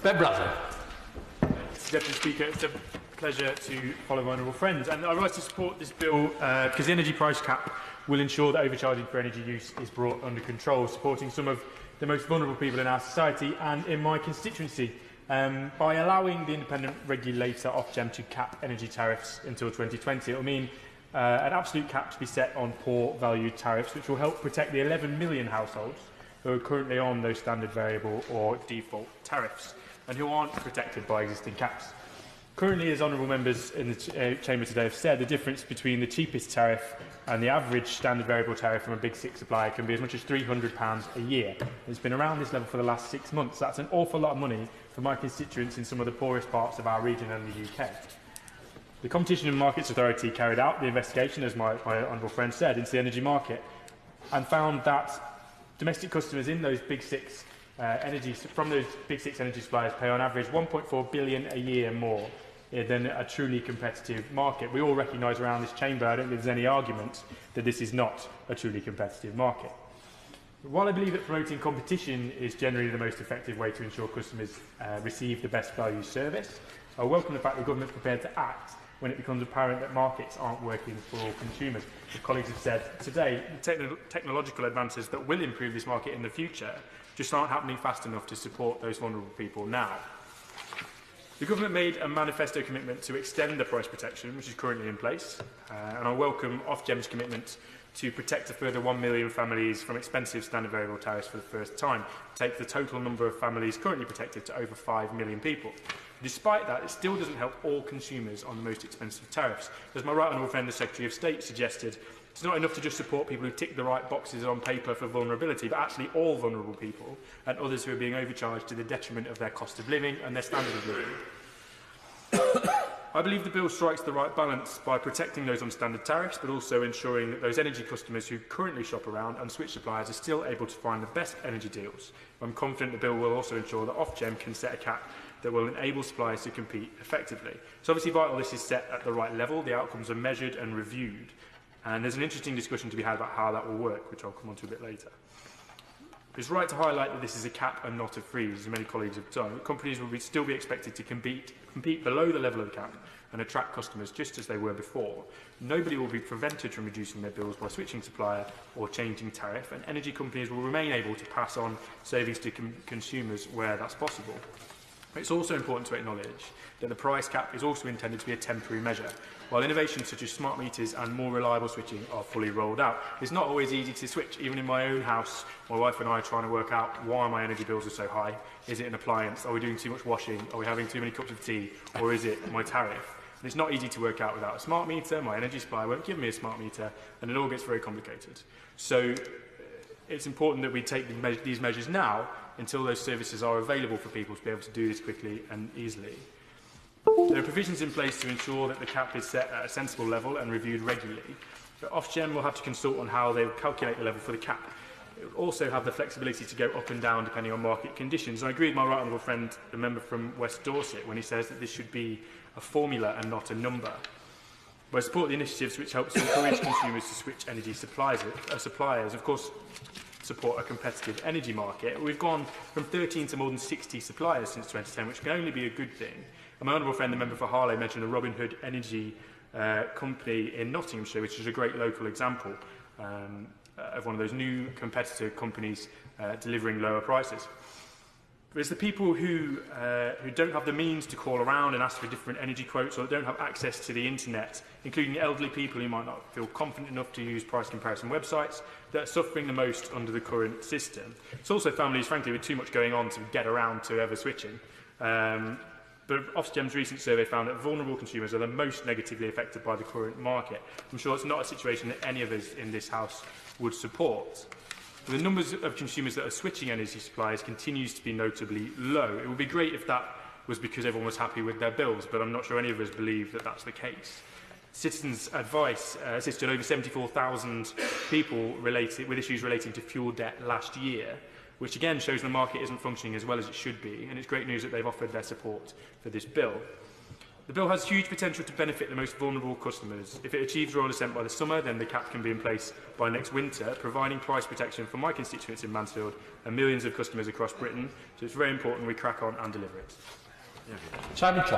Brother. Deputy Speaker, it's a pleasure to follow my honourable friends. And I rise to support this bill because the energy price cap will ensure that overcharging for energy use is brought under control, supporting some of the most vulnerable people in our society and in my constituency by allowing the independent regulator Ofgem to cap energy tariffs until 2020. It will mean an absolute cap to be set on poor value tariffs, which will help protect the 11 million households who are currently on those standard variable or default tariffs and who aren't protected by existing caps. Currently, as honourable members in the Chamber today have said, the difference between the cheapest tariff and the average standard variable tariff from a Big Six supplier can be as much as £300 a year. It's been around this level for the last 6 months. That's an awful lot of money for my constituents in some of the poorest parts of our region and the UK. The Competition and Markets Authority carried out the investigation, as my honourable friend said, into the energy market and found that domestic customers in those Big Six from those Big Six energy suppliers pay on average £1.4 billion a year more than a truly competitive market. We all recognise around this chamber, I don't think there's any argument that this is not a truly competitive market. While I believe that promoting competition is generally the most effective way to ensure customers receive the best value service, I welcome the fact that the government is prepared to act when it becomes apparent that markets aren't working for all consumers. As colleagues have said today, the technological advances that will improve this market in the future just aren't happening fast enough to support those vulnerable people now. The government made a manifesto commitment to extend the price protection, which is currently in place, and I welcome Ofgem's commitment to protect a further 1 million families from expensive standard variable tariffs for the first time, take the total number of families currently protected to over 5 million people. Despite that, it still doesn't help all consumers on the most expensive tariffs. As my right honourable friend, the Secretary of State, suggested, it's not enough to just support people who tick the right boxes on paper for vulnerability, but actually all vulnerable people and others who are being overcharged to the detriment of their cost of living and their standard of living. I believe the bill strikes the right balance by protecting those on standard tariffs, but also ensuring that those energy customers who currently shop around and switch suppliers are still able to find the best energy deals. I'm confident the bill will also ensure that Ofgem can set a cap that will enable suppliers to compete effectively. It's obviously vital this is set at the right level, the outcomes are measured and reviewed, and there's an interesting discussion to be had about how that will work, which I'll come on to a bit later. It's right to highlight that this is a cap and not a freeze, as many colleagues have done. Companies will still be expected to compete below the level of the cap and attract customers just as they were before. Nobody will be prevented from reducing their bills by switching supplier or changing tariff, and energy companies will remain able to pass on savings to consumers where that's possible. It's also important to acknowledge that the price cap is also intended to be a temporary measure. While innovations such as smart meters and more reliable switching are fully rolled out, it's not always easy to switch. Even in my own house, my wife and I are trying to work out why my energy bills are so high. Is it an appliance? Are we doing too much washing? Are we having too many cups of tea? Or is it my tariff? And it's not easy to work out without a smart meter. My energy supplier won't give me a smart meter, and it all gets very complicated. So it's important that we take these measures now until those services are available for people to be able to do this quickly and easily. There are provisions in place to ensure that the cap is set at a sensible level and reviewed regularly. But Ofgem will have to consult on how they will calculate the level for the cap. It will also have the flexibility to go up and down depending on market conditions. And I agree with my right honourable friend, the member from West Dorset, when he says that this should be a formula and not a number. But I support the initiatives which help to encourage consumers to switch energy suppliers, of course, support a competitive energy market. We've gone from 13 to more than 60 suppliers since 2010, which can only be a good thing. And my honourable friend, the member for Harlow, mentioned the Robin Hood Energy company in Nottinghamshire, which is a great local example of one of those new competitor companies delivering lower prices. But it's the people who don't have the means to call around and ask for different energy quotes, or don't have access to the internet, including elderly people who might not feel confident enough to use price comparison websites, that are suffering the most under the current system. It's also families, frankly, with too much going on to get around to ever switching. But Ofgem's recent survey found that vulnerable consumers are the most negatively affected by the current market. I'm sure it's not a situation that any of us in this House would support. The numbers of consumers that are switching energy suppliers continues to be notably low. It would be great if that was because everyone was happy with their bills, but I'm not sure any of us believe that that's the case. Citizens' Advice assisted over 74,000 people with issues relating to fuel debt last year, which again shows the market isn't functioning as well as it should be, and it's great news that they've offered their support for this bill. The bill has huge potential to benefit the most vulnerable customers. If it achieves royal assent by the summer, then the cap can be in place by next winter, providing price protection for my constituents in Mansfield and millions of customers across Britain. So it's very important we crack on and deliver it. Simon Clark.